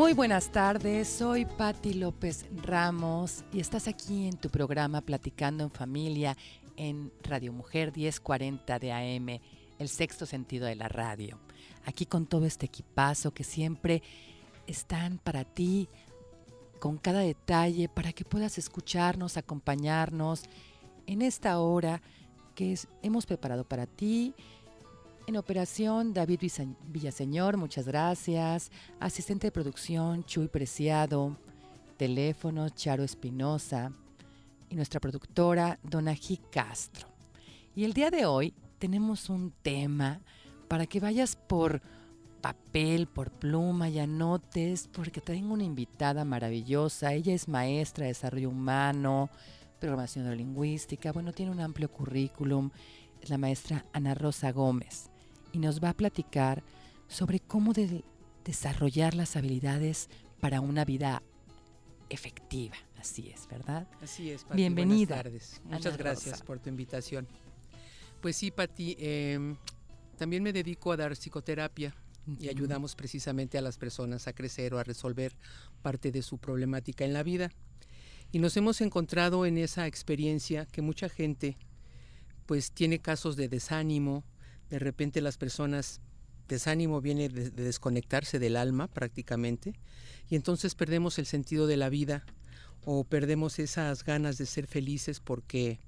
Muy buenas tardes, soy Patti López Ramos y estás aquí en tu programa Platicando en Familia en Radio Mujer 1040 de AM, el sexto sentido de la radio. Aquí con todo este equipazo que siempre están para ti, con cada detalle, para que puedas escucharnos, acompañarnos en esta hora que hemos preparado para ti. En operación, David Villaseñor, muchas gracias. Asistente de producción, Chuy Preciado. Teléfono, Charo Espinosa. Y nuestra productora, Donají Castro. Y el día de hoy tenemos un tema para que vayas por papel, por pluma y anotes, porque tengo una invitada maravillosa. Ella es maestra de desarrollo humano, programación neurolingüística. Bueno, tiene un amplio currículum. Es la maestra Ana Rosa Gómez. Y nos va a platicar sobre cómo desarrollar las habilidades para una vida efectiva. Así es, ¿verdad? Así es, Pati. Bienvenida. Buenas tardes. Muchas gracias por tu invitación. Pues sí, Pati, también me dedico a dar psicoterapia y ayudamos precisamente a las personas a crecer o a resolver parte de su problemática en la vida. Y nos hemos encontrado en esa experiencia que mucha gente pues tiene casos de desánimo. De repente las personas, desánimo viene de desconectarse del alma prácticamente, y entonces perdemos el sentido de la vida o perdemos esas ganas de ser felices porque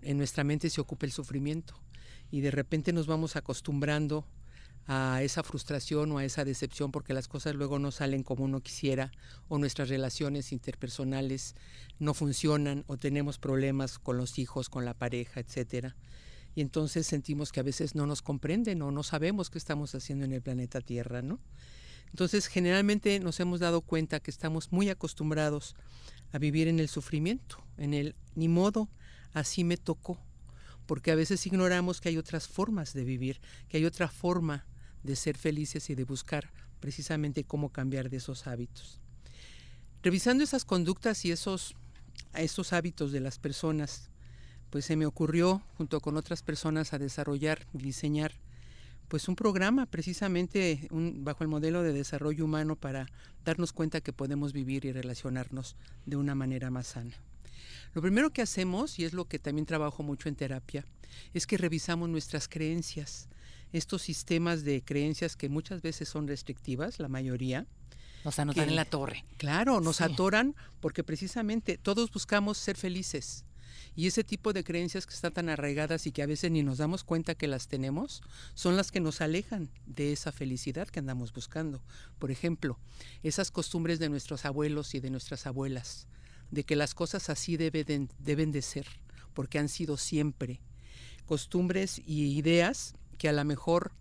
en nuestra mente se ocupa el sufrimiento y de repente nos vamos acostumbrando a esa frustración o a esa decepción porque las cosas luego no salen como uno quisiera o nuestras relaciones interpersonales no funcionan o tenemos problemas con los hijos, con la pareja, etcétera. Y entonces sentimos que a veces no nos comprenden o no sabemos qué estamos haciendo en el planeta Tierra, ¿no? Entonces, generalmente nos hemos dado cuenta que estamos muy acostumbrados a vivir en el sufrimiento, en el ni modo, así me tocó, porque a veces ignoramos que hay otras formas de vivir, que hay otra forma de ser felices y de buscar precisamente cómo cambiar de esos hábitos. Revisando esas conductas y esos hábitos de las personas, pues se me ocurrió, junto con otras personas, a desarrollar y diseñar pues un programa precisamente bajo el modelo de desarrollo humano para darnos cuenta que podemos vivir y relacionarnos de una manera más sana. Lo primero que hacemos, y es lo que también trabajo mucho en terapia, es que revisamos nuestras creencias, estos sistemas de creencias que muchas veces son restrictivas, la mayoría. O sea, nos dan en la torre. Claro, nos atoran porque precisamente todos buscamos ser felices. Y ese tipo de creencias que están tan arraigadas y que a veces ni nos damos cuenta que las tenemos, son las que nos alejan de esa felicidad que andamos buscando. Por ejemplo, esas costumbres de nuestros abuelos y de nuestras abuelas, de que las cosas así deben de ser, porque han sido siempre. Costumbres y ideas que a lo mejor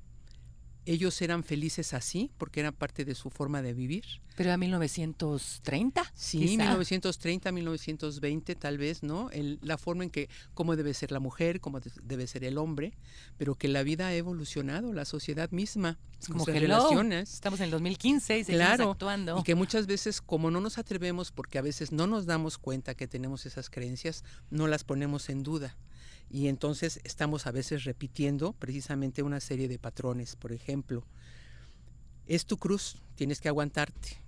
ellos eran felices así, porque eran parte de su forma de vivir. ¿Pero a 1930? Sí, quizá. 1930, 1920 tal vez, ¿no? La forma en que, cómo debe ser la mujer, cómo debe ser el hombre, pero que la vida ha evolucionado, la sociedad misma, es como nuestras relaciones. Estamos en el 2015 y seguimos actuando. Y que muchas veces, como no nos atrevemos, porque a veces no nos damos cuenta que tenemos esas creencias, no las ponemos en duda. Y entonces estamos a veces repitiendo precisamente una serie de patrones. Por ejemplo, es tu cruz, tienes que aguantarte.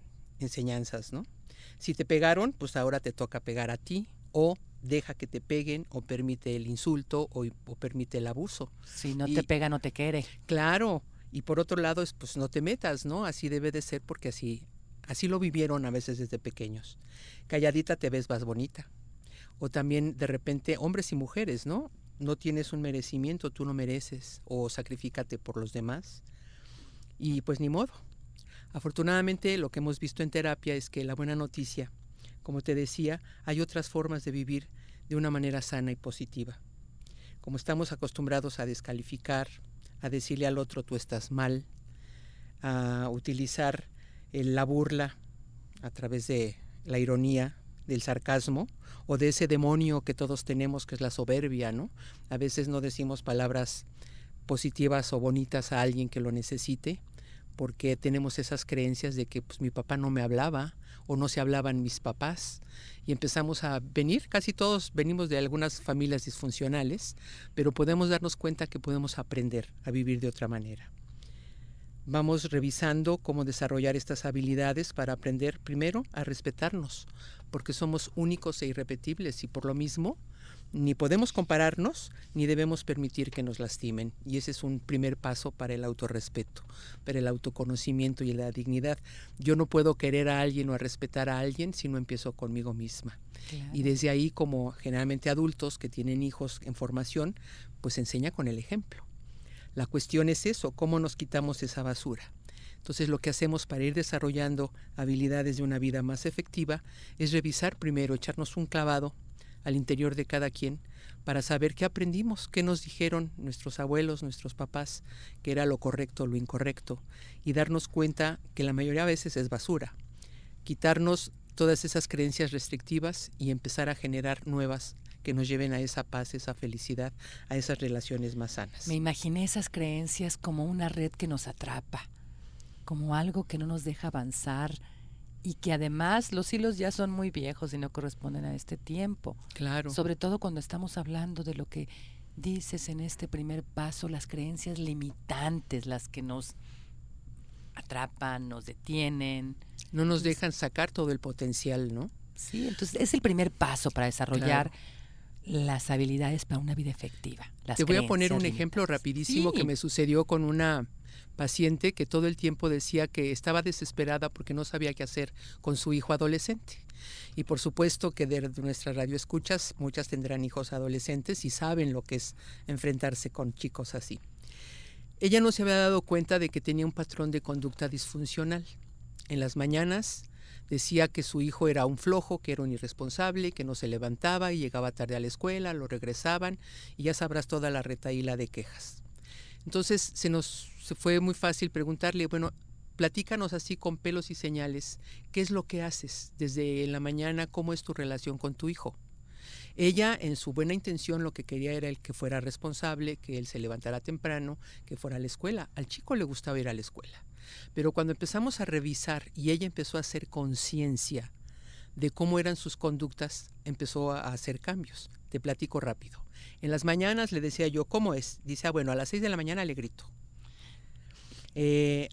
Enseñanzas, ¿no? Si te pegaron, pues ahora te toca pegar a ti, o deja que te peguen, o permite el insulto, o permite el abuso. Si no te pega, no te quiere. Claro, y por otro lado, pues no te metas, ¿no? Así debe de ser porque así lo vivieron a veces desde pequeños. Calladita te ves más bonita. O también de repente hombres y mujeres, ¿no? No tienes un merecimiento, tú no mereces, o sacrifícate por los demás. Y pues ni modo. Afortunadamente lo que hemos visto en terapia es que la buena noticia, como te decía, hay otras formas de vivir de una manera sana y positiva. Como estamos acostumbrados a descalificar, a decirle al otro tú estás mal, a utilizar la burla a través de la ironía, del sarcasmo o de ese demonio que todos tenemos que es la soberbia, ¿no? A veces no decimos palabras positivas o bonitas a alguien que lo necesite porque tenemos esas creencias de que pues mi papá no me hablaba o no se hablaban mis papás y empezamos a venir, casi todos venimos de algunas familias disfuncionales, pero podemos darnos cuenta que podemos aprender a vivir de otra manera. vamos revisando cómo desarrollar estas habilidades para aprender primero a respetarnos, porque somos únicos e irrepetibles y por lo mismo ni podemos compararnos ni debemos permitir que nos lastimen. Y ese es un primer paso para el autorrespeto, para el autoconocimiento y la dignidad. Yo no puedo querer a alguien o a respetar a alguien si no empiezo conmigo misma. Claro. Y desde ahí, como generalmente adultos que tienen hijos en formación, pues enseña con el ejemplo. La cuestión es eso, cómo nos quitamos esa basura. Entonces lo que hacemos para ir desarrollando habilidades de una vida más efectiva es revisar primero, echarnos un clavado al interior de cada quien para saber qué aprendimos, qué nos dijeron nuestros abuelos, nuestros papás, qué era lo correcto, lo incorrecto, y darnos cuenta que la mayoría de veces es basura. Quitarnos todas esas creencias restrictivas y empezar a generar nuevas que nos lleven a esa paz, esa felicidad, a esas relaciones más sanas. Me imaginé esas creencias como una red que nos atrapa, como algo que no nos deja avanzar y que además los hilos ya son muy viejos y no corresponden a este tiempo. Claro. Sobre todo cuando estamos hablando de lo que dices en este primer paso, las creencias limitantes, las que nos atrapan, nos detienen. No nos dejan sacar todo el potencial, ¿no? Sí, entonces es el primer paso para desarrollar las habilidades para una vida efectiva. Te voy a poner un ejemplo rapidísimo que me sucedió con una paciente que todo el tiempo decía que estaba desesperada porque no sabía qué hacer con su hijo adolescente. Y por supuesto que de nuestra radio escuchas, muchas tendrán hijos adolescentes y saben lo que es enfrentarse con chicos así. Ella no se había dado cuenta de que tenía un patrón de conducta disfuncional. En las mañanas decía que su hijo era un flojo, que era un irresponsable, que no se levantaba y llegaba tarde a la escuela, lo regresaban y ya sabrás toda la retahíla de quejas. Entonces se fue muy fácil preguntarle, bueno, platícanos así con pelos y señales, ¿qué es lo que haces desde la mañana? ¿Cómo es tu relación con tu hijo? Ella, en su buena intención, lo que quería era el que fuera responsable, que él se levantara temprano, que fuera a la escuela. Al chico le gustaba ir a la escuela. Pero cuando empezamos a revisar y ella empezó a hacer conciencia de cómo eran sus conductas, empezó a hacer cambios. Te platico rápido. En las mañanas le decía yo, ¿cómo es? Dice, bueno, a las 6 de la mañana le grito.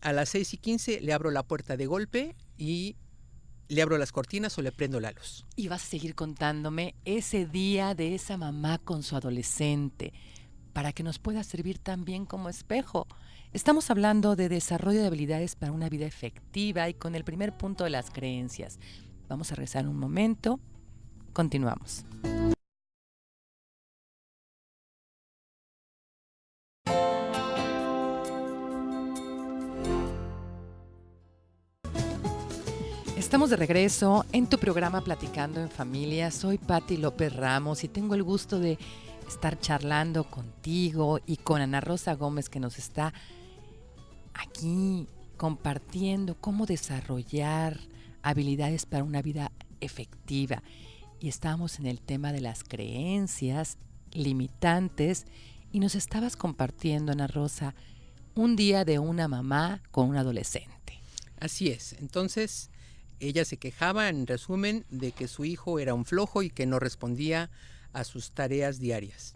A las 6:15 le abro la puerta de golpe y le abro las cortinas o le prendo la luz. Y vas a seguir contándome ese día de esa mamá con su adolescente, para que nos pueda servir también como espejo. Estamos hablando de desarrollo de habilidades para una vida efectiva y con el primer punto de las creencias. Vamos a rezar un momento. Continuamos. Estamos de regreso en tu programa Platicando en Familia. Soy Patti López Ramos y tengo el gusto de estar charlando contigo y con Ana Rosa Gómez, que nos está aquí compartiendo cómo desarrollar habilidades para una vida efectiva. Y estamos en el tema de las creencias limitantes y nos estabas compartiendo, Ana Rosa, un día de una mamá con un adolescente. Así es. Entonces, ella se quejaba, en resumen, de que su hijo era un flojo y que no respondía a sus tareas diarias.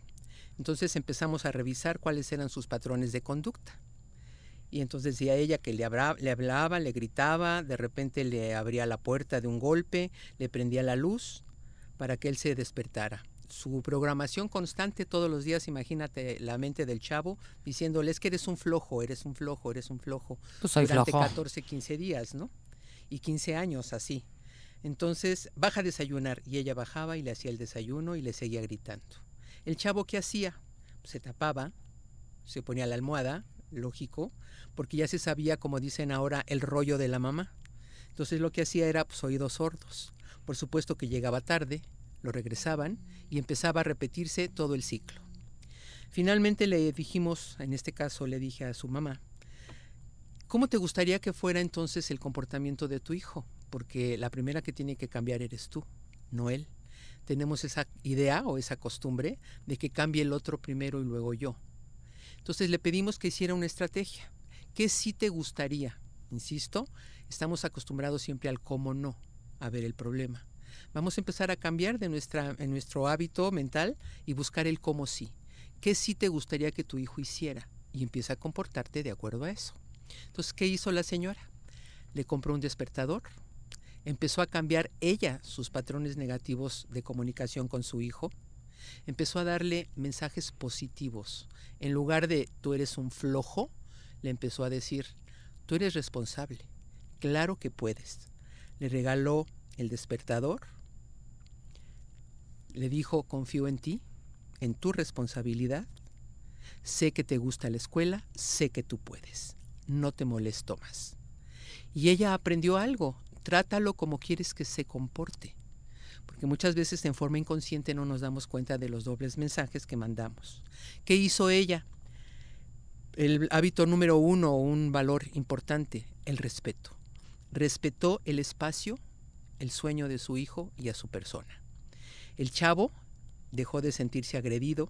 Entonces empezamos a revisar cuáles eran sus patrones de conducta. Y entonces decía ella que le hablaba, le gritaba, de repente le abría la puerta de un golpe, le prendía la luz para que él se despertara. Su programación constante todos los días, imagínate la mente del chavo diciéndole, es que eres un flojo, eres un flojo, eres un flojo. Pues soy durante flojo. 14, 15 días, ¿no? Y 15 años así. Entonces, baja a desayunar, y ella bajaba y le hacía el desayuno y le seguía gritando. El chavo, ¿qué hacía? Se tapaba, se ponía la almohada, lógico, porque ya se sabía, como dicen ahora, el rollo de la mamá. Entonces lo que hacía era pues, oídos sordos. Por supuesto que llegaba tarde, lo regresaban y empezaba a repetirse todo el ciclo. Finalmente le dijimos, en este caso le dije a su mamá, ¿cómo te gustaría que fuera entonces el comportamiento de tu hijo? Porque la primera que tiene que cambiar eres tú, no él. Tenemos esa idea o esa costumbre de que cambie el otro primero y luego yo. Entonces le pedimos que hiciera una estrategia. ¿Qué sí te gustaría? Insisto, estamos acostumbrados siempre al cómo no, a ver el problema. Vamos a empezar a cambiar en nuestro hábito mental y buscar el cómo sí. ¿Qué sí te gustaría que tu hijo hiciera? Y empieza a comportarte de acuerdo a eso. Entonces, ¿qué hizo la señora? Le compró un despertador, empezó a cambiar ella sus patrones negativos de comunicación con su hijo, empezó a darle mensajes positivos. En lugar de tú eres un flojo, le empezó a decir, tú eres responsable, claro que puedes. Le regaló el despertador, le dijo, confío en ti, en tu responsabilidad, sé que te gusta la escuela, sé que tú puedes, no te molesto más. Y ella aprendió algo, trátalo como quieres que se comporte, porque muchas veces en forma inconsciente no nos damos cuenta de los dobles mensajes que mandamos. ¿Qué hizo ella? El hábito número 1, un valor importante, el respeto. Respetó el espacio, el sueño de su hijo y a su persona. El chavo dejó de sentirse agredido,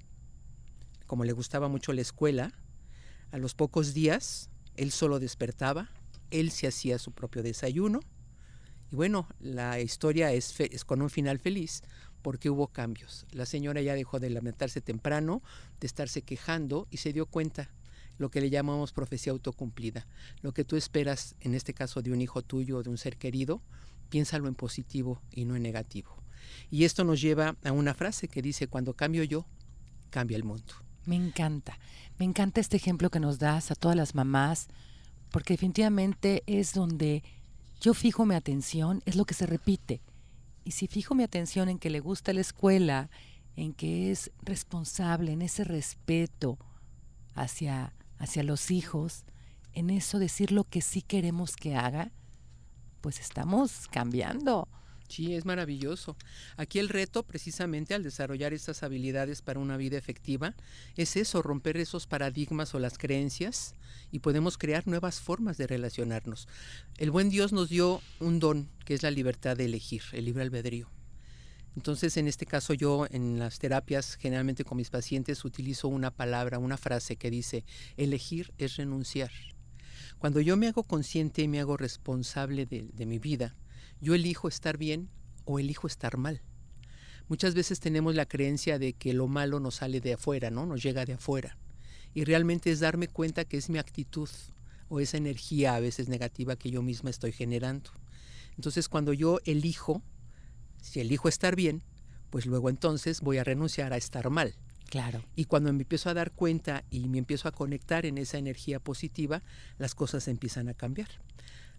como le gustaba mucho la escuela. A los pocos días, él solo despertaba, él se hacía su propio desayuno. Y bueno, la historia es con un final feliz porque hubo cambios. La señora ya dejó de lamentarse temprano, de estarse quejando y se dio cuenta, lo que le llamamos profecía autocumplida. Lo que tú esperas, en este caso de un hijo tuyo o de un ser querido, piénsalo en positivo y no en negativo. Y esto nos lleva a una frase que dice, cuando cambio yo, cambia el mundo. Me encanta este ejemplo que nos das a todas las mamás, porque definitivamente es donde yo fijo mi atención, es lo que se repite. Y si fijo mi atención en que le gusta la escuela, en que es responsable, en ese respeto hacia los hijos, en eso decir lo que sí queremos que haga, pues estamos cambiando. Sí, es maravilloso. Aquí el reto, precisamente al desarrollar estas habilidades para una vida efectiva, es eso, romper esos paradigmas o las creencias y podemos crear nuevas formas de relacionarnos. El buen Dios nos dio un don, que es la libertad de elegir, el libre albedrío. Entonces, en este caso yo en las terapias, generalmente con mis pacientes, utilizo una palabra, una frase que dice, elegir es renunciar. Cuando yo me hago consciente y me hago responsable de mi vida, yo elijo estar bien o elijo estar mal. Muchas veces tenemos la creencia de que lo malo nos sale de afuera, ¿no? Nos llega de afuera. Y realmente es darme cuenta que es mi actitud o esa energía a veces negativa que yo misma estoy generando. Entonces, cuando yo elijo, si elijo estar bien, pues luego entonces voy a renunciar a estar mal. Claro. Y cuando me empiezo a dar cuenta y me empiezo a conectar en esa energía positiva, las cosas empiezan a cambiar.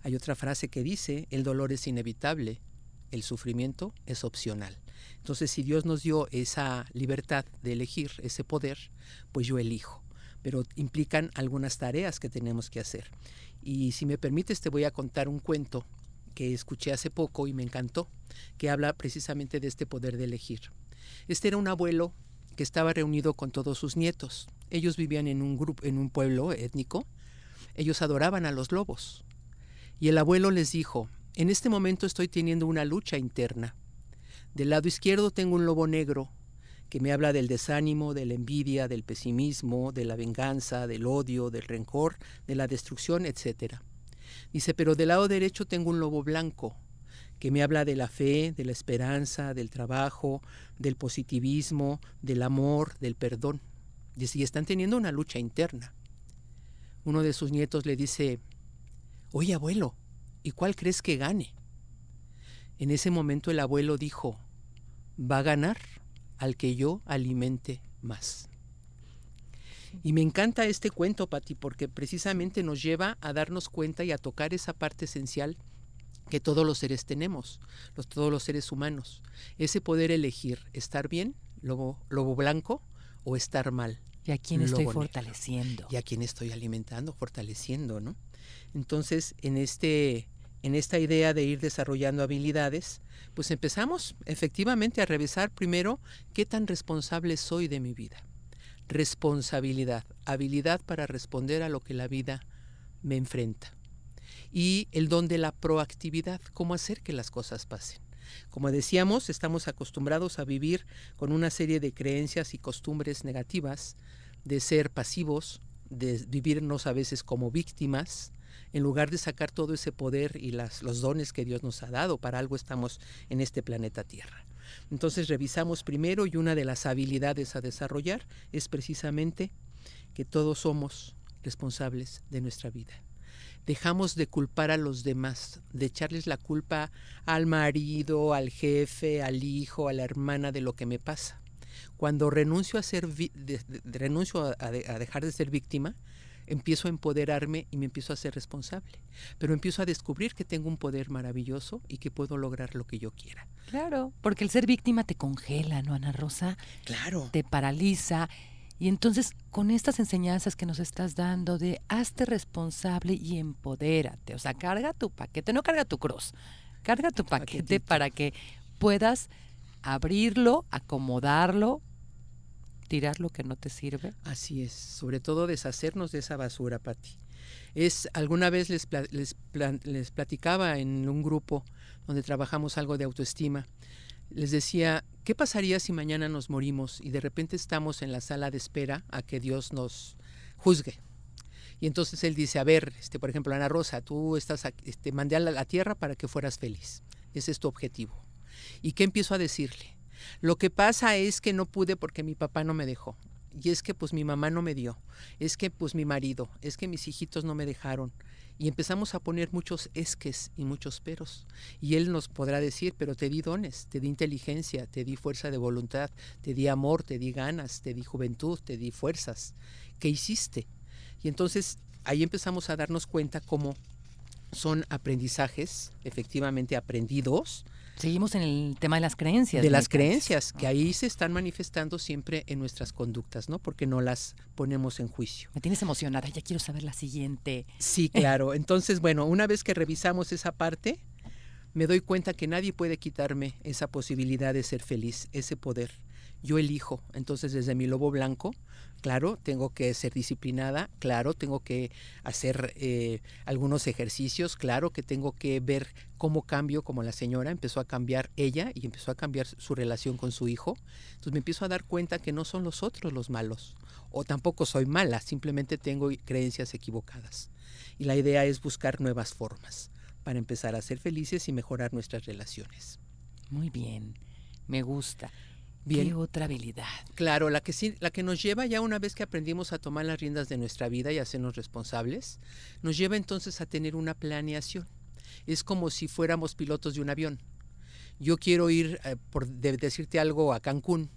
Hay otra frase que dice, el dolor es inevitable, el sufrimiento es opcional. Entonces, si Dios nos dio esa libertad de elegir, ese poder, pues yo elijo. Pero implican algunas tareas que tenemos que hacer. Y si me permites, te voy a contar un cuento que escuché hace poco y me encantó, que habla precisamente de este poder de elegir. Este era un abuelo que estaba reunido con todos sus nietos. Ellos vivían en un pueblo étnico. Ellos adoraban a los lobos. Y el abuelo les dijo, en este momento estoy teniendo una lucha interna. Del lado izquierdo tengo un lobo negro que me habla del desánimo, de la envidia, del pesimismo, de la venganza, del odio, del rencor, de la destrucción, etc. Dice, pero del lado derecho tengo un lobo blanco que me habla de la fe, de la esperanza, del trabajo, del positivismo, del amor, del perdón. Dice, y están teniendo una lucha interna. Uno de sus nietos le dice, oye abuelo, ¿y cuál crees que gane? En ese momento el abuelo dijo, va a ganar al que yo alimente más. Y me encanta este cuento, Pati, porque precisamente nos lleva a darnos cuenta y a tocar esa parte esencial que todos los seres tenemos, todos los seres humanos. Ese poder elegir estar bien, lobo blanco, o estar mal. ¿Y a quién estoy fortaleciendo? Y a quién estoy alimentando, fortaleciendo, ¿no? Entonces, en esta idea de ir desarrollando habilidades, pues empezamos efectivamente a revisar primero qué tan responsable soy de mi vida. Responsabilidad, habilidad para responder a lo que la vida me enfrenta. Y el don de la proactividad, cómo hacer que las cosas pasen. Como decíamos, estamos acostumbrados a vivir con una serie de creencias y costumbres negativas, de ser pasivos, de vivirnos a veces como víctimas, en lugar de sacar todo ese poder y los dones que Dios nos ha dado. Para algo estamos en este planeta Tierra. Entonces revisamos primero, y una de las habilidades a desarrollar es precisamente que todos somos responsables de nuestra vida. dejamos de culpar a los demás, de echarles la culpa al marido, al jefe, al hijo, a la hermana de lo que me pasa. Cuando renuncio a dejar de ser víctima, empiezo a empoderarme y me empiezo a ser responsable. Pero empiezo a descubrir que tengo un poder maravilloso y que puedo lograr lo que yo quiera. Claro, porque el ser víctima te congela, ¿no, Ana Rosa? Claro. Te paraliza. Y entonces, con estas enseñanzas que nos estás dando de hazte responsable y empodérate, o sea, carga tu paquete, no carga tu cruz, carga tu paquete para que puedas abrirlo, acomodarlo, tirar lo que no te sirve. Así es, sobre todo deshacernos de esa basura, Pati. Alguna vez les platicaba en un grupo donde trabajamos algo de autoestima. Les decía, ¿qué pasaría si mañana nos morimos y de repente estamos en la sala de espera a que Dios nos juzgue? Y entonces él dice, a ver, por ejemplo, Ana Rosa, tú mandé a la tierra para que fueras feliz. Ese es tu objetivo. ¿Y qué empiezo a decirle? Lo que pasa es que no pude porque mi papá no me dejó. Y es que pues mi mamá no me dio. Es que pues mi marido. Es que mis hijitos no me dejaron. Y empezamos a poner muchos esques y muchos peros. Y él nos podrá decir, pero te di dones, te di inteligencia, te di fuerza de voluntad, te di amor, te di ganas, te di juventud, te di fuerzas. ¿Qué hiciste? Y entonces ahí empezamos a darnos cuenta cómo son aprendizajes, efectivamente aprendidos. Seguimos en el tema de las creencias. De las creencias, que ahí se están manifestando siempre en nuestras conductas, ¿no? Porque no las ponemos en juicio. Me tienes emocionada, ya quiero saber la siguiente. Sí, claro. Entonces, bueno, una vez que revisamos esa parte, me doy cuenta que nadie puede quitarme esa posibilidad de ser feliz, ese poder. Yo elijo. Entonces, desde mi lobo blanco, claro, tengo que ser disciplinada, claro, tengo que hacer algunos ejercicios, claro que tengo que ver cómo cambio, como la señora empezó a cambiar ella y empezó a cambiar su relación con su hijo. Entonces me empiezo a dar cuenta que no son los otros los malos, o tampoco soy mala, simplemente tengo creencias equivocadas. Y la idea es buscar nuevas formas para empezar a ser felices y mejorar nuestras relaciones. Muy bien, me gusta. Bien. ¿Qué otra habilidad? Claro, la que nos lleva ya una vez que aprendimos a tomar las riendas de nuestra vida y a hacernos responsables, nos lleva entonces a tener una planeación. Es como si fuéramos pilotos de un avión. Yo quiero ir, por decirte algo, a Cancún,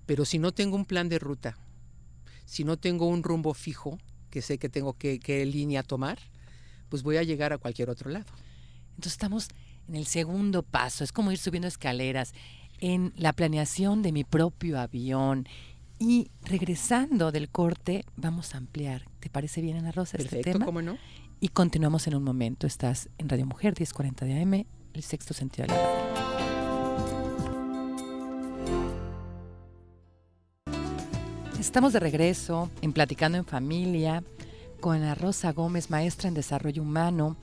pero si no tengo un plan de ruta, si no tengo un rumbo fijo, que sé que tengo qué línea tomar, pues voy a llegar a cualquier otro lado. Entonces estamos en el segundo paso, es como ir subiendo escaleras, en la planeación de mi propio avión. Y regresando del corte, vamos a ampliar. ¿Te parece bien, Ana Rosa, Perfecto, este tema? ¿cómo no? Y continuamos en un momento. Estás en Radio Mujer, 1040 de AM, el sexto sentido de la radio. Estamos de regreso en Platicando en Familia con Ana Rosa Gómez, maestra en Desarrollo Humano,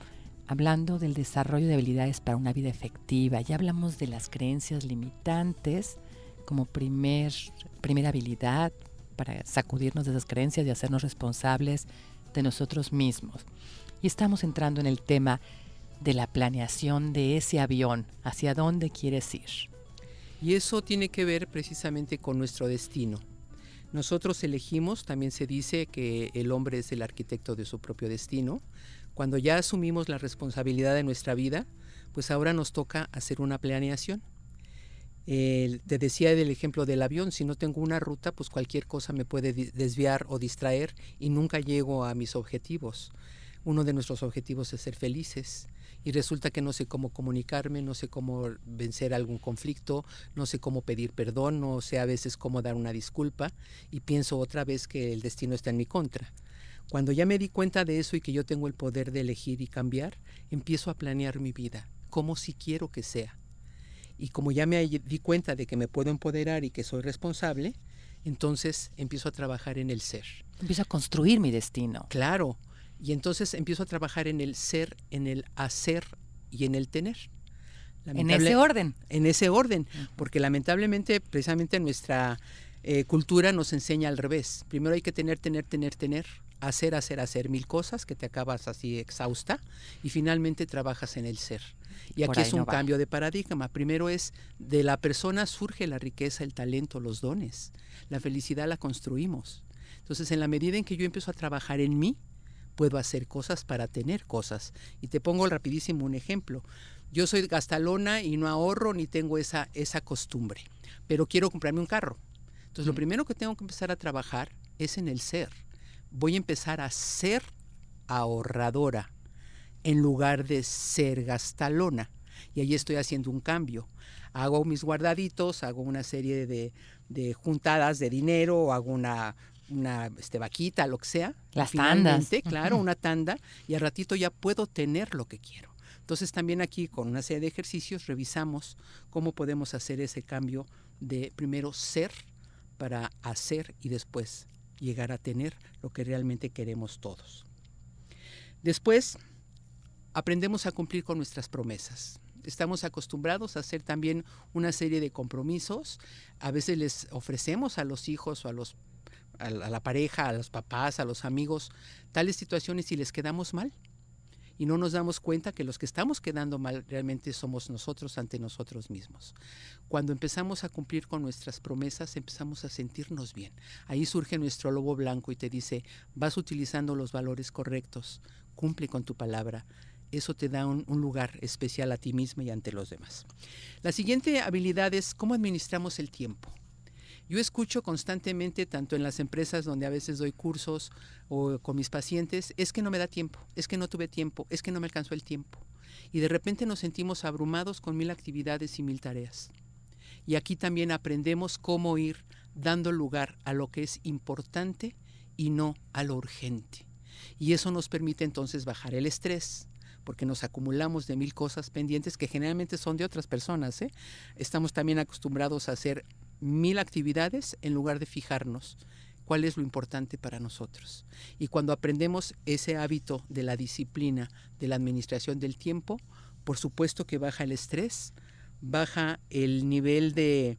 hablando del desarrollo de habilidades para una vida efectiva. Ya hablamos de las creencias limitantes como primera habilidad para sacudirnos de esas creencias y hacernos responsables de nosotros mismos. Y estamos entrando en el tema de la planeación de ese avión, hacia dónde quieres ir. Y eso tiene que ver precisamente con nuestro destino. Nosotros elegimos, también se dice que el hombre es el arquitecto de su propio destino. Cuando ya asumimos la responsabilidad de nuestra vida, pues ahora nos toca hacer una planeación. Te decía del ejemplo del avión, si no tengo una ruta, pues cualquier cosa me puede desviar o distraer y nunca llego a mis objetivos. Uno de nuestros objetivos es ser felices y resulta que no sé cómo comunicarme, no sé cómo vencer algún conflicto, no sé cómo pedir perdón, no sé a veces cómo dar una disculpa y pienso otra vez que el destino está en mi contra. Cuando ya me di cuenta de eso y que yo tengo el poder de elegir y cambiar, empiezo a planear mi vida, como si quiero que sea. Y como ya me di cuenta de que me puedo empoderar y que soy responsable, entonces empiezo a trabajar en el ser. Empiezo a construir mi destino. Claro, y entonces empiezo a trabajar en el ser, en el hacer y en el tener. En ese orden. En ese orden, porque lamentablemente, precisamente nuestra cultura nos enseña al revés. Primero hay que tener, hacer 1000 cosas que te acabas así exhausta y finalmente trabajas en el ser. Y aquí es un cambio de paradigma. Primero es, de la persona surge la riqueza, el talento, los dones. La felicidad la construimos. Entonces, en la medida en que yo empiezo a trabajar en mí, puedo hacer cosas para tener cosas. Y te pongo rapidísimo un ejemplo. Yo soy gastalona y no ahorro ni tengo esa costumbre, pero quiero comprarme un carro. Entonces, lo primero que tengo que empezar a trabajar es en el ser. Voy a empezar a ser ahorradora en lugar de ser gastalona. Y ahí estoy haciendo un cambio. Hago mis guardaditos, hago una serie de juntadas de dinero, o hago una vaquita, lo que sea. Las tandas. Claro, una tanda, y al ratito ya puedo tener lo que quiero. Entonces también aquí con una serie de ejercicios revisamos cómo podemos hacer ese cambio de primero ser para hacer y después llegar a tener lo que realmente queremos todos. Después aprendemos a cumplir con nuestras promesas. Estamos acostumbrados a hacer también una serie de compromisos. A veces les ofrecemos a los hijos o a la pareja, a los papás, a los amigos, tales situaciones y les quedamos mal. Y no nos damos cuenta que los que estamos quedando mal realmente somos nosotros ante nosotros mismos. Cuando empezamos a cumplir con nuestras promesas, empezamos a sentirnos bien. Ahí surge nuestro lobo blanco y te dice, vas utilizando los valores correctos, cumple con tu palabra. Eso te da un lugar especial a ti misma y ante los demás. La siguiente habilidad es cómo administramos el tiempo. Yo escucho constantemente, tanto en las empresas donde a veces doy cursos o con mis pacientes, es que no me da tiempo, es que no tuve tiempo, es que no me alcanzó el tiempo. Y de repente nos sentimos abrumados con 1000 actividades y 1000 tareas. Y aquí también aprendemos cómo ir dando lugar a lo que es importante y no a lo urgente. Y eso nos permite entonces bajar el estrés, porque nos acumulamos de 1000 cosas pendientes que generalmente son de otras personas, ¿eh? Estamos también acostumbrados a hacer 1000 actividades en lugar de fijarnos cuál es lo importante para nosotros. Y cuando aprendemos ese hábito de la disciplina, de la administración del tiempo, por supuesto que baja el estrés, baja el nivel de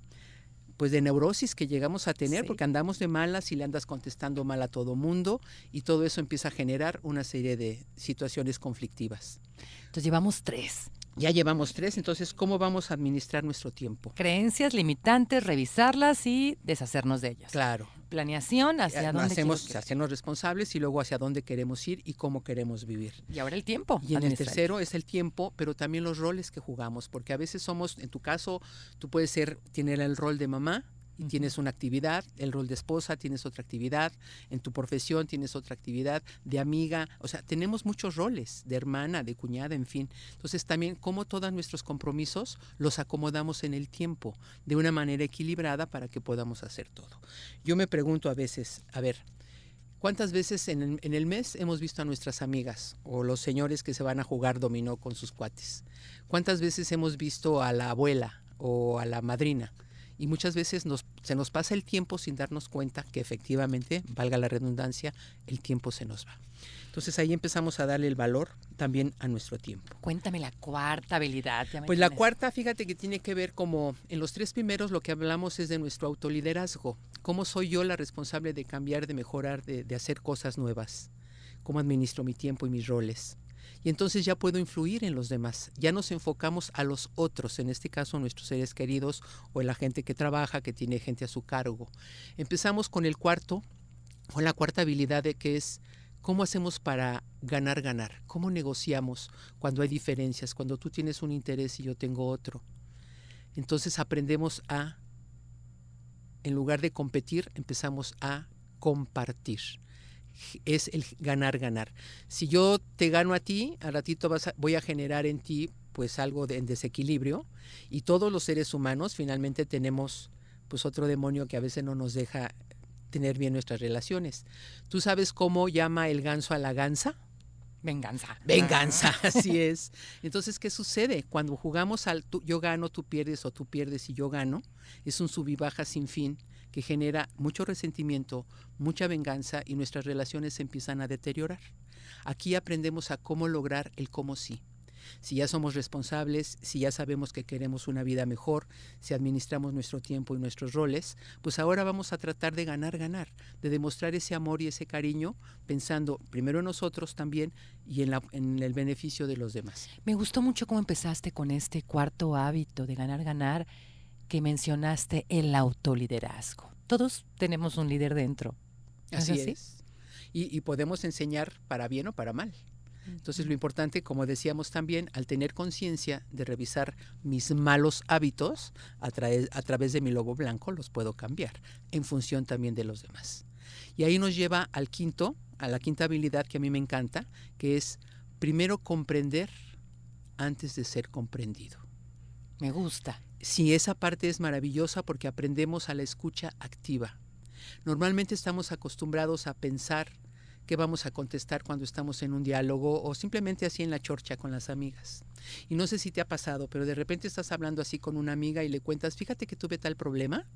neurosis que llegamos a tener, porque andamos de malas y le andas contestando mal a todo mundo, y todo eso empieza a generar una serie de situaciones conflictivas. Entonces llevamos 3. Ya llevamos 3, entonces, ¿cómo vamos a administrar nuestro tiempo? Creencias limitantes, revisarlas y deshacernos de ellas. Claro. Planeación, hacia dónde hacernos responsables y luego hacia dónde queremos ir y cómo queremos vivir. Y ahora el tiempo. Y en el tercero es el tiempo, pero también los roles que jugamos, porque a veces somos, en tu caso, tú puedes tener el rol de mamá, y tienes una actividad, el rol de esposa, tienes otra actividad, en tu profesión tienes otra actividad, de amiga, o sea, tenemos muchos roles, de hermana, de cuñada, en fin. Entonces también cómo todos nuestros compromisos los acomodamos en el tiempo, de una manera equilibrada para que podamos hacer todo. Yo me pregunto a veces, a ver, ¿cuántas veces en el mes hemos visto a nuestras amigas o los señores que se van a jugar dominó con sus cuates? ¿Cuántas veces hemos visto a la abuela o a la madrina? Y muchas veces se nos pasa el tiempo sin darnos cuenta que efectivamente, valga la redundancia, el tiempo se nos va. Entonces ahí empezamos a darle el valor también a nuestro tiempo. Cuéntame la cuarta habilidad. Pues la cuarta, fíjate que tiene que ver como en los 3 primeros lo que hablamos es de nuestro autoliderazgo. ¿Cómo soy yo la responsable de cambiar, de mejorar, de hacer cosas nuevas? ¿Cómo administro mi tiempo y mis roles? Y entonces ya puedo influir en los demás. Ya nos enfocamos a los otros, en este caso nuestros seres queridos o en la gente que trabaja, que tiene gente a su cargo. Empezamos con la cuarta habilidad que es cómo hacemos para ganar. ¿Cómo negociamos cuando hay diferencias, cuando tú tienes un interés y yo tengo otro? Entonces aprendemos en lugar de competir, empezamos a compartir. Es el ganar. Si yo te gano a ti, al ratito voy a generar en ti pues algo en desequilibrio, y todos los seres humanos finalmente tenemos pues otro demonio que a veces no nos deja tener bien nuestras relaciones. ¿Tú sabes cómo llama el ganso a la gansa? Venganza, así es. Entonces, ¿qué sucede? Cuando jugamos yo gano, tú pierdes, o tú pierdes y yo gano, es un sub y baja sin fin que genera mucho resentimiento, mucha venganza, y nuestras relaciones se empiezan a deteriorar. Aquí aprendemos a cómo lograr el cómo sí. Si ya somos responsables, si ya sabemos que queremos una vida mejor, si administramos nuestro tiempo y nuestros roles, pues ahora vamos a tratar de ganar, de demostrar ese amor y ese cariño, pensando primero en nosotros también y en el beneficio de los demás. Me gustó mucho cómo empezaste con este cuarto hábito de ganar, que mencionaste el autoliderazgo. Todos tenemos un líder dentro. Así es. y podemos enseñar para bien o para mal. Entonces lo importante, como decíamos también, al tener conciencia de revisar mis malos hábitos, a través de mi logo blanco los puedo cambiar, en función también de los demás. Y ahí nos lleva a la quinta habilidad que a mí me encanta, que es primero comprender antes de ser comprendido. Me gusta. Sí, esa parte es maravillosa porque aprendemos a la escucha activa. Normalmente estamos acostumbrados a pensar qué vamos a contestar cuando estamos en un diálogo o simplemente así en la chorcha con las amigas. Y no sé si te ha pasado, pero de repente estás hablando así con una amiga y le cuentas, fíjate que tuve tal problema,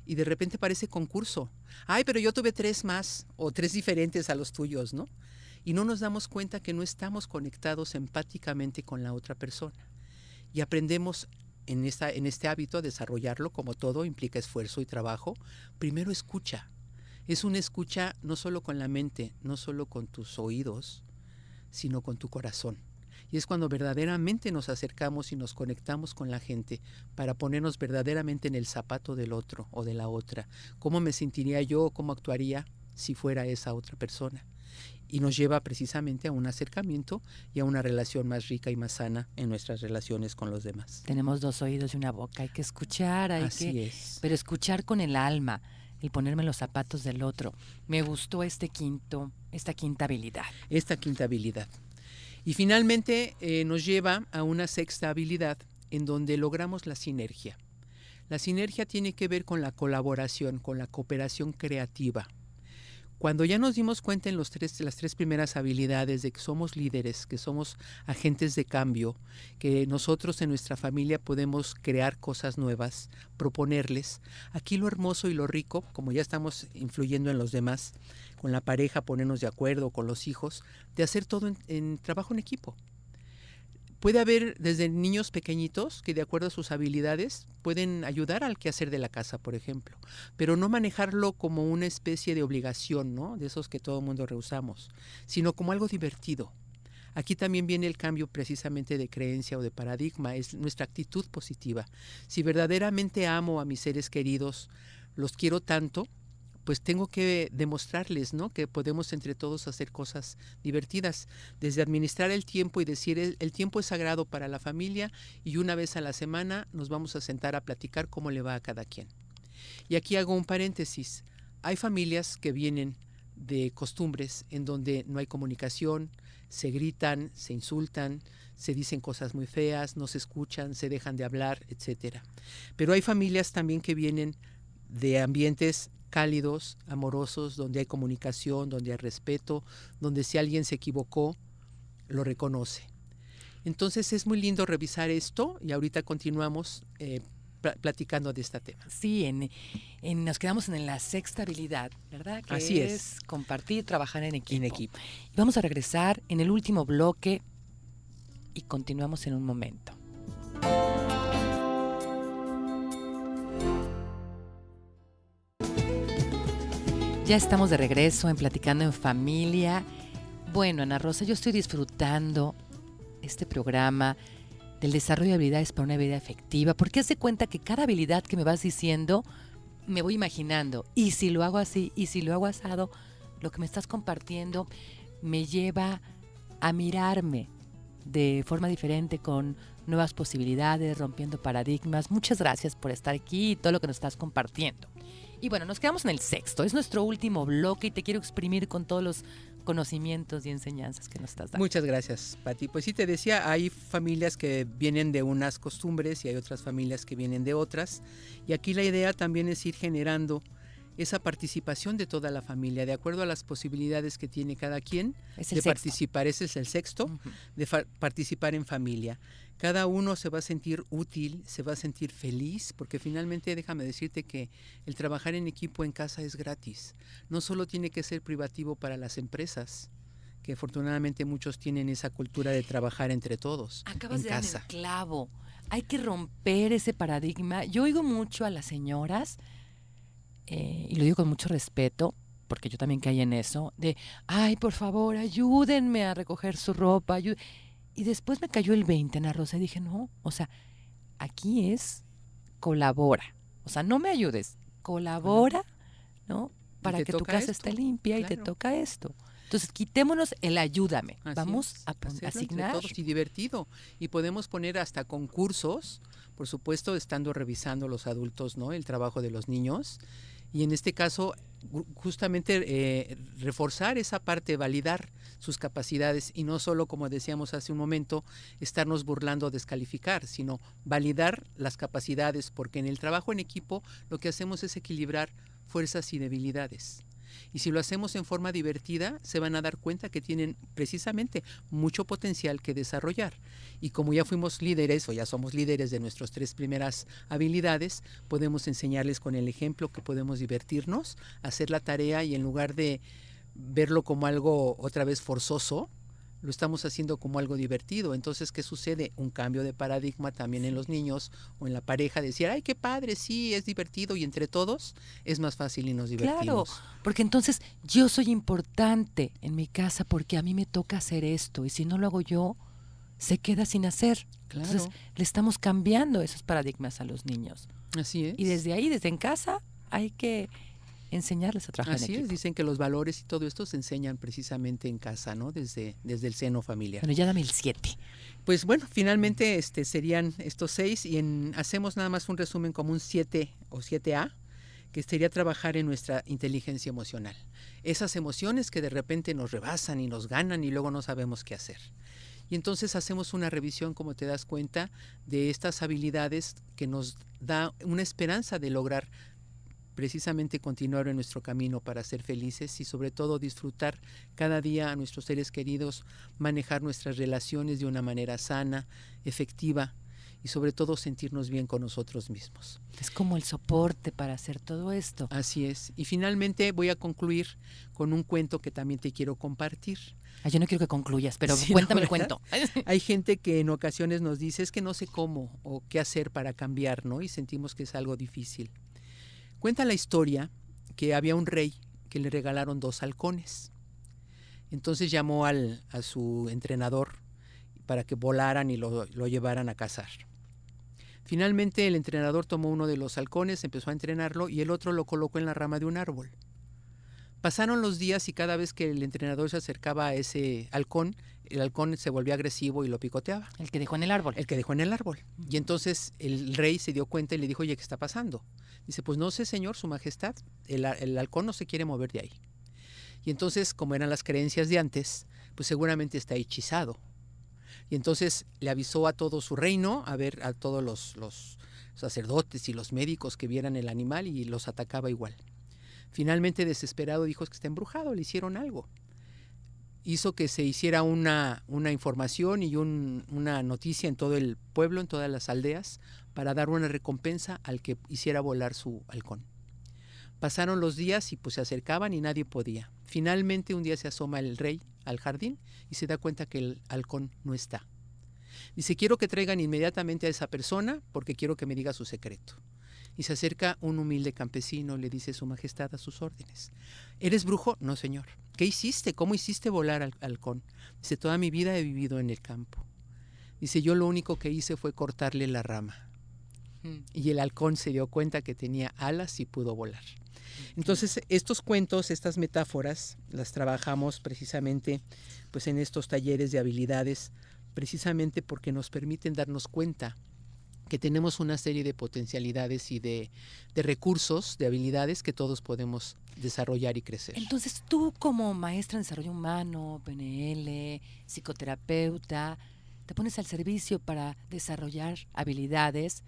y de repente parece concurso. Ay, pero yo tuve 3 más, o 3 diferentes a los tuyos, ¿no? Y no nos damos cuenta que no estamos conectados empáticamente con la otra persona. Y aprendemos en este hábito a desarrollarlo, como todo implica esfuerzo y trabajo. Primero escucha. Es una escucha no solo con la mente, no solo con tus oídos, sino con tu corazón. Y es cuando verdaderamente nos acercamos y nos conectamos con la gente para ponernos verdaderamente en el zapato del otro o de la otra. ¿Cómo me sentiría yo o cómo actuaría si fuera esa otra persona? Y nos lleva precisamente a un acercamiento y a una relación más rica y más sana en nuestras relaciones con los demás. Tenemos 2 oídos y una boca, hay que escuchar, pero escuchar con el alma, el ponerme en los zapatos del otro. Me gustó esta quinta habilidad. Esta quinta habilidad. Y finalmente nos lleva a una sexta habilidad en donde logramos la sinergia. La sinergia tiene que ver con la colaboración, con la cooperación creativa. Cuando ya nos dimos cuenta en las 3 primeras habilidades de que somos líderes, que somos agentes de cambio, que nosotros en nuestra familia podemos crear cosas nuevas, proponerles, aquí lo hermoso y lo rico, como ya estamos influyendo en los demás, con la pareja, ponernos de acuerdo, con los hijos, de hacer todo en trabajo en equipo. Puede haber desde niños pequeñitos que de acuerdo a sus habilidades pueden ayudar al quehacer de la casa, por ejemplo, pero no manejarlo como una especie de obligación, ¿no? De esos que todo el mundo rehusamos, sino como algo divertido. Aquí también viene el cambio precisamente de creencia o de paradigma, es nuestra actitud positiva. Si verdaderamente amo a mis seres queridos, los quiero tanto, pues tengo que demostrarles, ¿no?, que podemos entre todos hacer cosas divertidas, desde administrar el tiempo y decir el tiempo es sagrado para la familia y una vez a la semana nos vamos a sentar a platicar cómo le va a cada quien. Y aquí hago un paréntesis, hay familias que vienen de costumbres en donde no hay comunicación, se gritan, se insultan, se dicen cosas muy feas, no se escuchan, se dejan de hablar, etcétera. Pero hay familias también que vienen de ambientes cálidos, amorosos, donde hay comunicación, donde hay respeto, donde si alguien se equivocó, lo reconoce. Entonces es muy lindo revisar esto y ahorita continuamos platicando de este tema. Sí, nos quedamos en la sexta habilidad, ¿verdad? Que así es compartir, trabajar en equipo. En equipo. Y vamos a regresar en el último bloque y continuamos en un momento. Ya estamos de regreso en Platicando en Familia. Bueno, Ana Rosa, yo estoy disfrutando este programa del desarrollo de habilidades para una vida efectiva, porque haz de cuenta que cada habilidad que me vas diciendo, me voy imaginando. Y si lo hago así, y si lo hago asado, lo que me estás compartiendo me lleva a mirarme de forma diferente, con nuevas posibilidades, rompiendo paradigmas. Muchas gracias por estar aquí y todo lo que nos estás compartiendo. Y bueno, nos quedamos en el sexto, es nuestro último bloque y te quiero exprimir con todos los conocimientos y enseñanzas que nos estás dando. Muchas gracias, Pati. Pues sí, te decía, hay familias que vienen de unas costumbres y hay otras familias que vienen de otras. Y aquí la idea también es ir generando esa participación de toda la familia, de acuerdo a las posibilidades que tiene cada quien de participar. Ese es el sexto, de participar en familia. Cada uno se va a sentir útil, se va a sentir feliz, porque finalmente déjame decirte que el trabajar en equipo en casa es gratis. No solo tiene que ser privativo para las empresas, que afortunadamente muchos tienen esa cultura de trabajar entre todos. Acabas de dar el clavo. Hay que romper ese paradigma. Yo oigo mucho a las señoras, y lo digo con mucho respeto, porque yo también caí en eso, de, ay, por favor, ayúdenme a recoger su ropa. Y después me cayó el 20, Ana Rosa, y dije, no, o sea, aquí es colabora. O sea, no me ayudes, colabora, ¿no? para que tu casa esté limpia, claro, y te toca esto. Entonces, quitémonos el ayúdame. Así vamos es, a asignar. Todos y divertido. Y podemos poner hasta concursos, por supuesto, estando revisando los adultos, ¿no? El trabajo de los niños. Y en este caso, justamente reforzar esa parte, validar sus capacidades y no solo, como decíamos hace un momento, estarnos burlando o descalificar, sino validar las capacidades, porque en el trabajo en equipo lo que hacemos es equilibrar fuerzas y debilidades. Y si lo hacemos en forma divertida, se van a dar cuenta que tienen precisamente mucho potencial que desarrollar. Y como ya fuimos líderes o ya somos líderes de nuestras 3 primeras habilidades, podemos enseñarles con el ejemplo que podemos divertirnos, hacer la tarea y en lugar de verlo como algo otra vez forzoso, lo estamos haciendo como algo divertido. Entonces, ¿qué sucede? Un cambio de paradigma también en los niños o en la pareja, decir, ay, qué padre, sí, es divertido y entre todos es más fácil y nos divertimos. Claro, porque entonces yo soy importante en mi casa porque a mí me toca hacer esto y si no lo hago yo, se queda sin hacer. Claro. Entonces, le estamos cambiando esos paradigmas a los niños. Así es. Y desde ahí, desde en casa, hay que enseñarles a trabajar en equipo. Así es, dicen que los valores y todo esto se enseñan precisamente en casa, ¿no? Desde el seno familiar. Bueno, ya dame el 7. Pues bueno, finalmente serían estos 6 y hacemos nada más un resumen como un 7 o 7A, que sería trabajar en nuestra inteligencia emocional. Esas emociones que de repente nos rebasan y nos ganan y luego no sabemos qué hacer. Y entonces hacemos una revisión, como te das cuenta, de estas habilidades que nos da una esperanza de lograr precisamente continuar en nuestro camino para ser felices y sobre todo disfrutar cada día a nuestros seres queridos, manejar nuestras relaciones de una manera sana, efectiva y sobre todo sentirnos bien con nosotros mismos. Es como el soporte para hacer todo esto. Así es. Y finalmente voy a concluir con un cuento que también te quiero compartir. Yo no quiero que concluyas, pero sí, cuéntame el cuento. Hay gente que en ocasiones nos dice, es que no sé cómo o qué hacer para cambiar, ¿no? Y sentimos que es algo difícil. Cuenta la historia que había un rey que le regalaron 2 halcones. Entonces llamó a su entrenador para que volaran y lo llevaran a cazar. Finalmente el entrenador tomó uno de los halcones, empezó a entrenarlo y el otro lo colocó en la rama de un árbol. Pasaron los días y cada vez que el entrenador se acercaba a ese halcón, el halcón se volvía agresivo y lo picoteaba. El que dejó en el árbol. El que dejó en el árbol. Y entonces el rey se dio cuenta y le dijo, oye, ¿qué está pasando? Dice, pues no sé, señor, su majestad, el halcón no se quiere mover de ahí. Y entonces, como eran las creencias de antes, pues seguramente está hechizado. Y entonces le avisó a todo su reino, a ver a todos los sacerdotes y los médicos que vieran el animal y los atacaba igual. Finalmente, desesperado, dijo, es que está embrujado, le hicieron algo. Hizo que se hiciera una información y una noticia en todo el pueblo, en todas las aldeas, para dar una recompensa al que hiciera volar su halcón. Pasaron los días y pues se acercaban y nadie podía. Finalmente un día se asoma el rey al jardín y se da cuenta que el halcón no está. Dice, quiero que traigan inmediatamente a esa persona porque quiero que me diga su secreto. Y se acerca un humilde campesino, le dice, su majestad, a sus órdenes. ¿Eres brujo? No, señor. ¿Qué hiciste? ¿Cómo hiciste volar al halcón? Dice, toda mi vida he vivido en el campo. Dice, yo lo único que hice fue cortarle la rama. Y el halcón se dio cuenta que tenía alas y pudo volar. Entonces, estos cuentos, estas metáforas, las trabajamos precisamente pues, en estos talleres de habilidades, precisamente porque nos permiten darnos cuenta que tenemos una serie de potencialidades y de recursos, de habilidades que todos podemos desarrollar y crecer. Entonces, tú como maestra en desarrollo humano, PNL, psicoterapeuta, te pones al servicio para desarrollar habilidades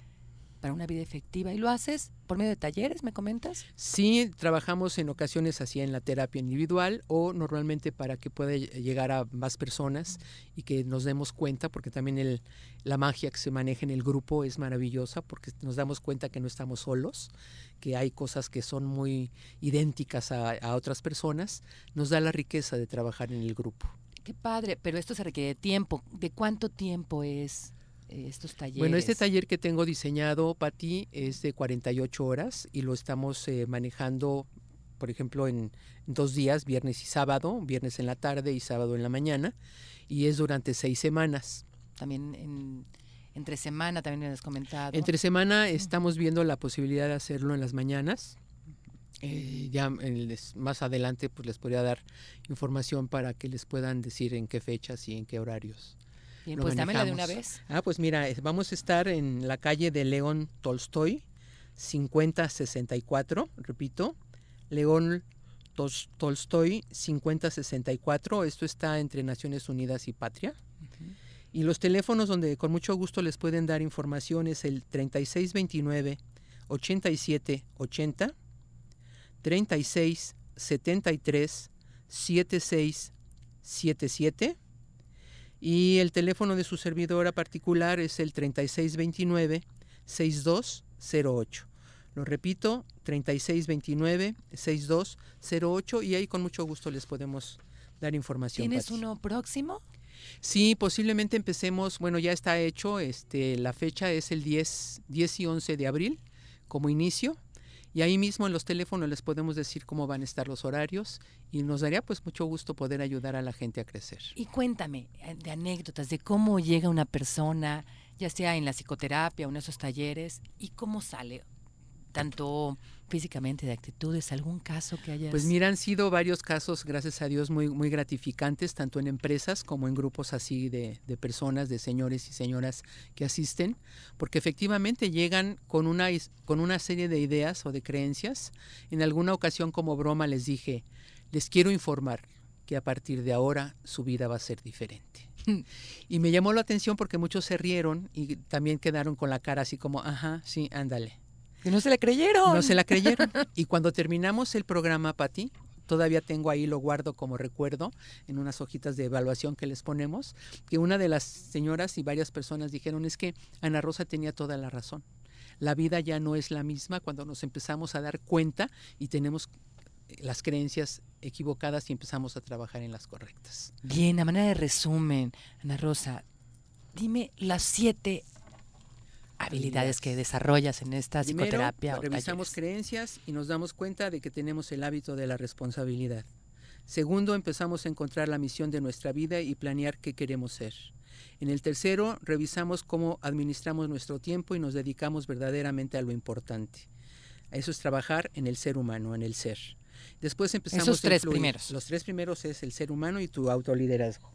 para una vida efectiva y lo haces por medio de talleres, ¿me comentas? Sí, trabajamos en ocasiones así en la terapia individual o normalmente para que pueda llegar a más personas y que nos demos cuenta, porque también la magia que se maneja en el grupo es maravillosa porque nos damos cuenta que no estamos solos, que hay cosas que son muy idénticas a otras personas, nos da la riqueza de trabajar en el grupo. Qué padre, pero esto se requiere de tiempo. ¿De cuánto tiempo es estos talleres? Bueno, este taller que tengo diseñado, Pati, es de 48 horas y lo estamos manejando, por ejemplo, en 2 días, viernes y sábado, viernes en la tarde y sábado en la mañana, y es durante 6 semanas. También entre semana, también me has comentado. Entre semana estamos viendo la posibilidad de hacerlo en las mañanas, Más adelante pues les podría dar información para que les puedan decir en qué fechas y en qué horarios. Bien, pues dámela de una vez. Pues mira, vamos a estar en la calle de León Tolstoy, 5064, repito, León Tolstoy 5064, esto está entre Naciones Unidas y Patria. Uh-huh. Y los teléfonos donde con mucho gusto les pueden dar información es el 3629-8780, 3673-7677, y el teléfono de su servidora particular es el 3629-6208. Lo repito, 3629-6208, y ahí con mucho gusto les podemos dar información. ¿Tienes uno próximo? Sí, posiblemente empecemos, bueno, ya está hecho, la fecha es el 10 y 11 de abril como inicio, y ahí mismo en los teléfonos les podemos decir cómo van a estar los horarios, y nos daría pues mucho gusto poder ayudar a la gente a crecer. Y cuéntame de anécdotas de cómo llega una persona, ya sea en la psicoterapia o en esos talleres, y cómo sale, tanto físicamente, de actitudes, algún caso que hayas... Pues mira, han sido varios casos, gracias a Dios, muy, muy gratificantes, tanto en empresas como en grupos así de personas, de señores y señoras que asisten, porque efectivamente llegan con una serie de ideas o de creencias. En alguna ocasión, como broma, les dije, les quiero informar que a partir de ahora su vida va a ser diferente. Y me llamó la atención porque muchos se rieron y también quedaron con la cara así como, ajá, sí, ándale. Que no se la creyeron. No se la creyeron. Y cuando terminamos el programa, Pati, todavía tengo ahí, lo guardo como recuerdo, en unas hojitas de evaluación que les ponemos, que una de las señoras y varias personas dijeron, es que Ana Rosa tenía toda la razón. La vida ya no es la misma cuando nos empezamos a dar cuenta y tenemos las creencias equivocadas y empezamos a trabajar en las correctas. Bien, a manera de resumen, Ana Rosa, dime las 7 habilidades que desarrollas en esta psicoterapia. Primero, revisamos creencias y nos damos cuenta de que tenemos el hábito de la responsabilidad. Segundo, empezamos a encontrar la misión de nuestra vida y planear qué queremos ser. En el tercero, revisamos cómo administramos nuestro tiempo y nos dedicamos verdaderamente a lo importante. Eso es trabajar en el ser humano, en el ser. Después empezamos esos 3 primeros. Los 3 primeros es el ser humano y tu autoliderazgo.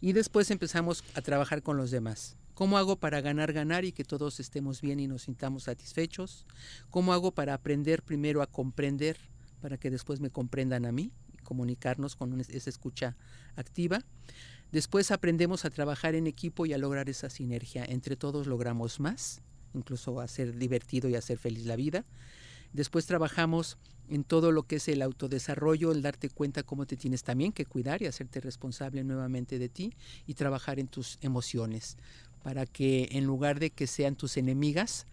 Y después empezamos a trabajar con los demás. ¿Cómo hago para ganar y que todos estemos bien y nos sintamos satisfechos? ¿Cómo hago para aprender primero a comprender para que después me comprendan a mí? Y comunicarnos con esa escucha activa. Después aprendemos a trabajar en equipo y a lograr esa sinergia. Entre todos logramos más, incluso a hacer divertido y hacer feliz la vida. Después trabajamos en todo lo que es el autodesarrollo, el darte cuenta cómo te tienes también que cuidar y hacerte responsable nuevamente de ti, y trabajar en tus emociones, para que en lugar de que sean tus enemigas,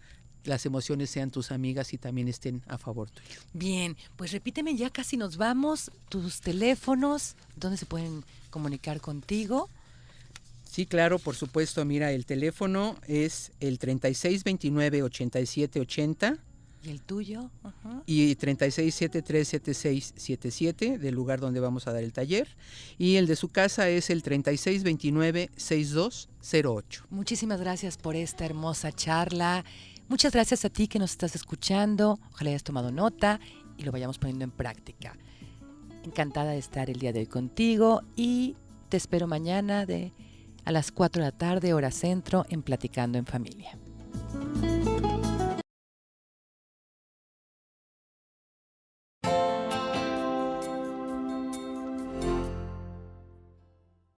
las emociones sean tus amigas y también estén a favor tuyo. Bien, pues repíteme, ya casi nos vamos, tus teléfonos, ¿dónde se pueden comunicar contigo? Sí, claro, por supuesto. Mira, el teléfono es el 3629-8780. ¿Y el tuyo? Uh-huh. Y 3673-7677, del lugar donde vamos a dar el taller. Y el de su casa es el 3629-6208. Muchísimas gracias por esta hermosa charla. Muchas gracias a ti que nos estás escuchando. Ojalá hayas tomado nota y lo vayamos poniendo en práctica. Encantada de estar el día de hoy contigo y te espero mañana a las 4 de la tarde, hora centro, en Platicando en Familia.